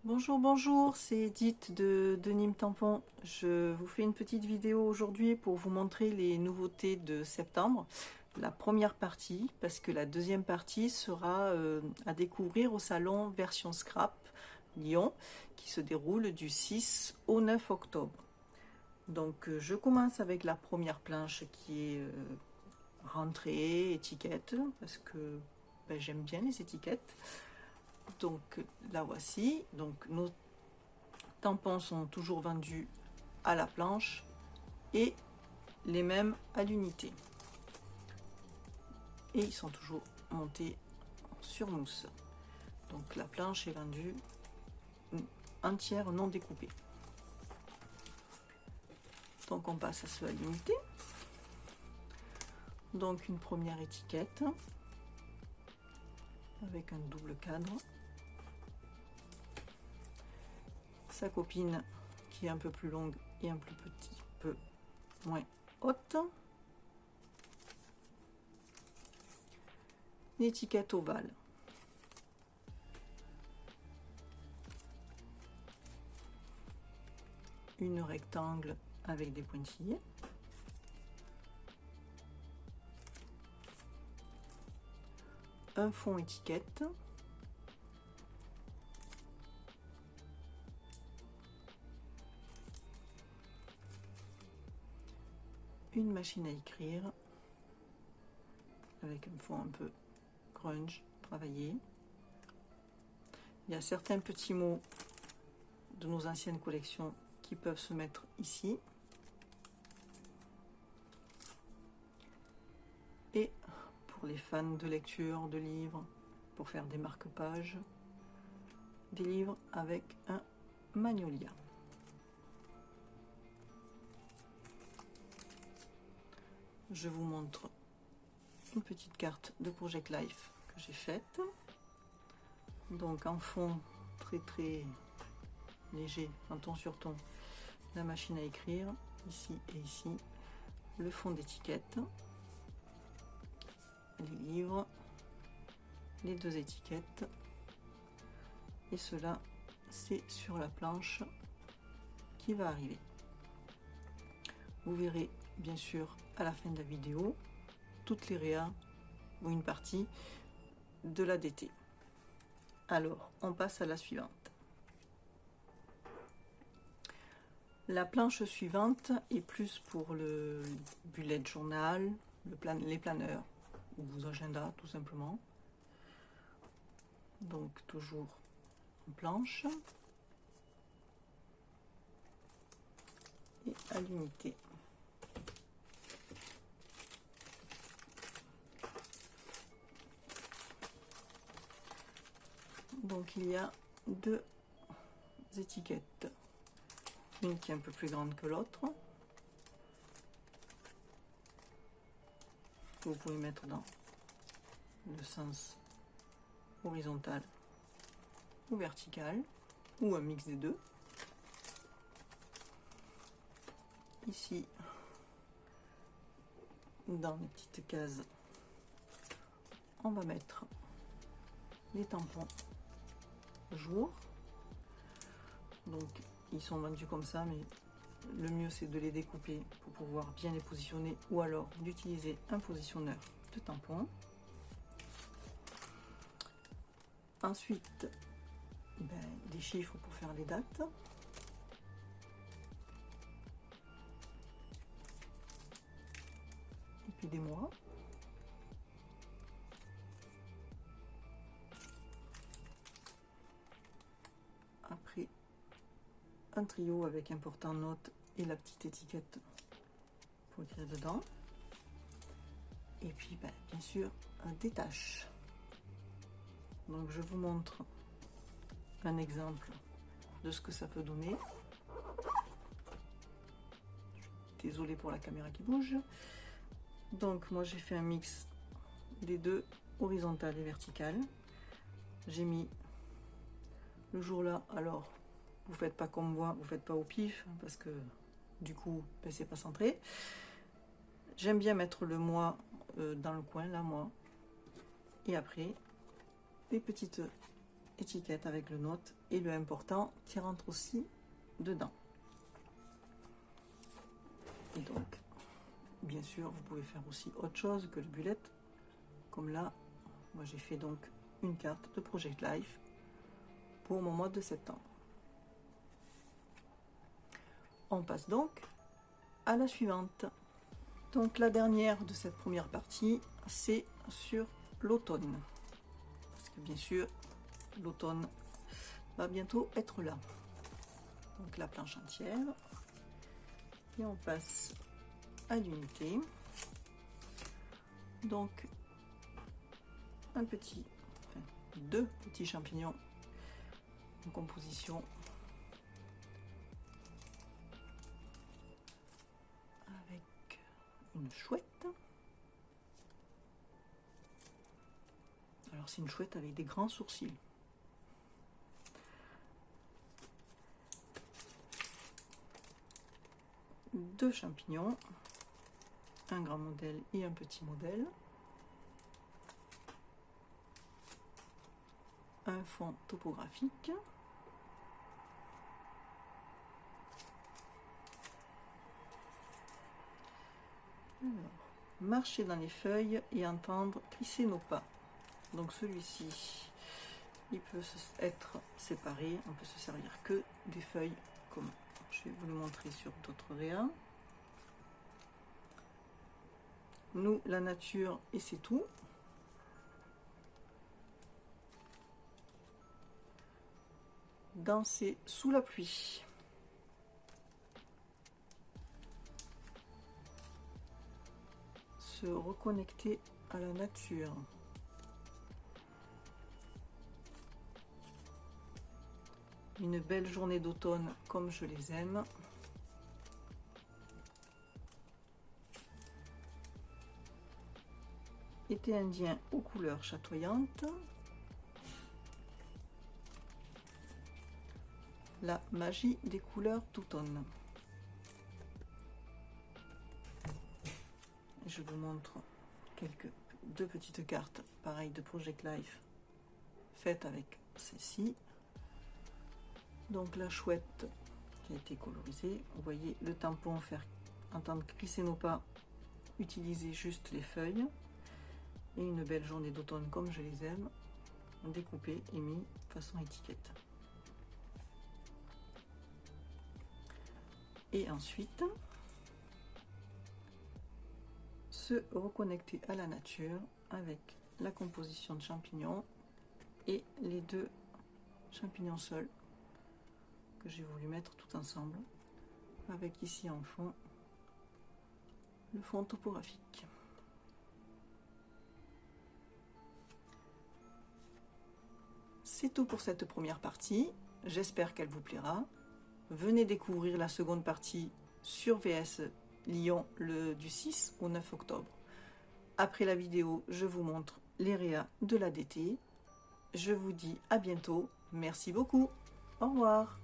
Bonjour, bonjour, c'est Edith de Nîmes Tampon. Je vous fais une petite vidéo aujourd'hui pour vous montrer les nouveautés de septembre. La première partie, parce que la deuxième partie sera à découvrir au salon Version Scrap Lyon, qui se déroule du 6 au 9 octobre. Donc je commence avec la première planche qui est rentrée, étiquette, parce que j'aime bien les étiquettes. Donc la voici. Donc nos tampons sont toujours vendus à la planche et les mêmes à l'unité. Et ils sont toujours montés sur mousse. Donc la planche est vendue entière non découpée. Donc on passe à ceux à l'unité. Donc une première étiquette avec un double cadre. Sa copine qui est un peu plus longue et un plus petit peu moins haute. Une étiquette ovale. Une rectangle avec des pointillés. Un fond étiquette. Une machine à écrire avec un fond un peu grunge travaillé. Il y a certains petits mots de nos anciennes collections qui peuvent se mettre ici. Et pour les fans de lecture, de livres, pour faire des marque-pages, des livres avec un Magnolia. Je vous montre une petite carte de Project Life que j'ai faite. Donc en fond très léger, en ton sur ton, la machine à écrire, ici et ici, le fond d'étiquette, les livres, les deux étiquettes, et cela c'est sur la planche qui va arriver. Vous verrez bien sûr à la fin de la vidéo toutes les réas ou une partie de la DT. Alors on passe à la suivante. La planche suivante est plus pour le bullet journal, les planeurs ou vos agendas tout simplement. Donc toujours en planche et à l'unité. Donc il y a deux étiquettes, une qui est un peu plus grande que l'autre. Vous pouvez mettre dans le sens horizontal ou vertical, ou un mix des deux. Ici, dans les petites cases, on va mettre les tampons jour. Donc ils sont vendus comme ça, mais le mieux c'est de les découper pour pouvoir bien les positionner, ou alors d'utiliser un positionneur de tampons. Ensuite des chiffres pour faire les dates, et puis des mois. Après un trio avec un porte-notes et la petite étiquette pour écrire dedans. Et puis bien sûr des tâches. Donc je vous montre un exemple de ce que ça peut donner. Désolée pour la caméra qui bouge. Donc moi j'ai fait un mix des deux, horizontal et vertical. J'ai mis le jour là, alors vous faites pas comme moi, vous faites pas au pif parce que du coup c'est pas centré. J'aime bien mettre le mois dans le coin là, moi, et après des petites étiquette avec le note et le important qui rentre aussi dedans. Et donc, bien sûr, vous pouvez faire aussi autre chose que le bullet. Comme là, moi j'ai fait donc une carte de Project Life pour mon mois de septembre. On passe donc à la suivante. Donc la dernière de cette première partie, c'est sur l'automne. Parce que bien sûr, l'automne va bientôt être là. Donc la planche entière. Et on passe à l'unité. Donc deux petits champignons en composition avec une chouette. Alors c'est une chouette avec des grands sourcils. Deux champignons, un grand modèle et un petit modèle. Un fond topographique. Alors, marcher dans les feuilles et entendre crisser nos pas. Donc celui-ci, il peut être séparé, on peut se servir que des feuilles comme je vais vous le montrer sur d'autres réas. Nous, la nature et c'est tout. Danser sous la pluie. Se reconnecter à la nature. Une belle journée d'automne comme je les aime. Été indien aux couleurs chatoyantes. La magie des couleurs d'automne. Je vous montre deux petites cartes pareilles de Project Life faites avec celle-ci. Donc la chouette qui a été colorisée. Vous voyez le tampon faire entendre crisser nos pas, utiliser juste les feuilles. Et une belle journée d'automne comme je les aime, découpée et mis façon étiquette. Et ensuite, se reconnecter à la nature avec la composition de champignons et les deux champignons seuls que j'ai voulu mettre tout ensemble, avec ici en fond le fond topographique. C'est tout pour cette première partie, j'espère qu'elle vous plaira. Venez découvrir la seconde partie sur VS Lyon du 6 au 9 octobre. Après la vidéo, je vous montre les réas de l'ADT. Je vous dis à bientôt. Merci beaucoup. Au revoir.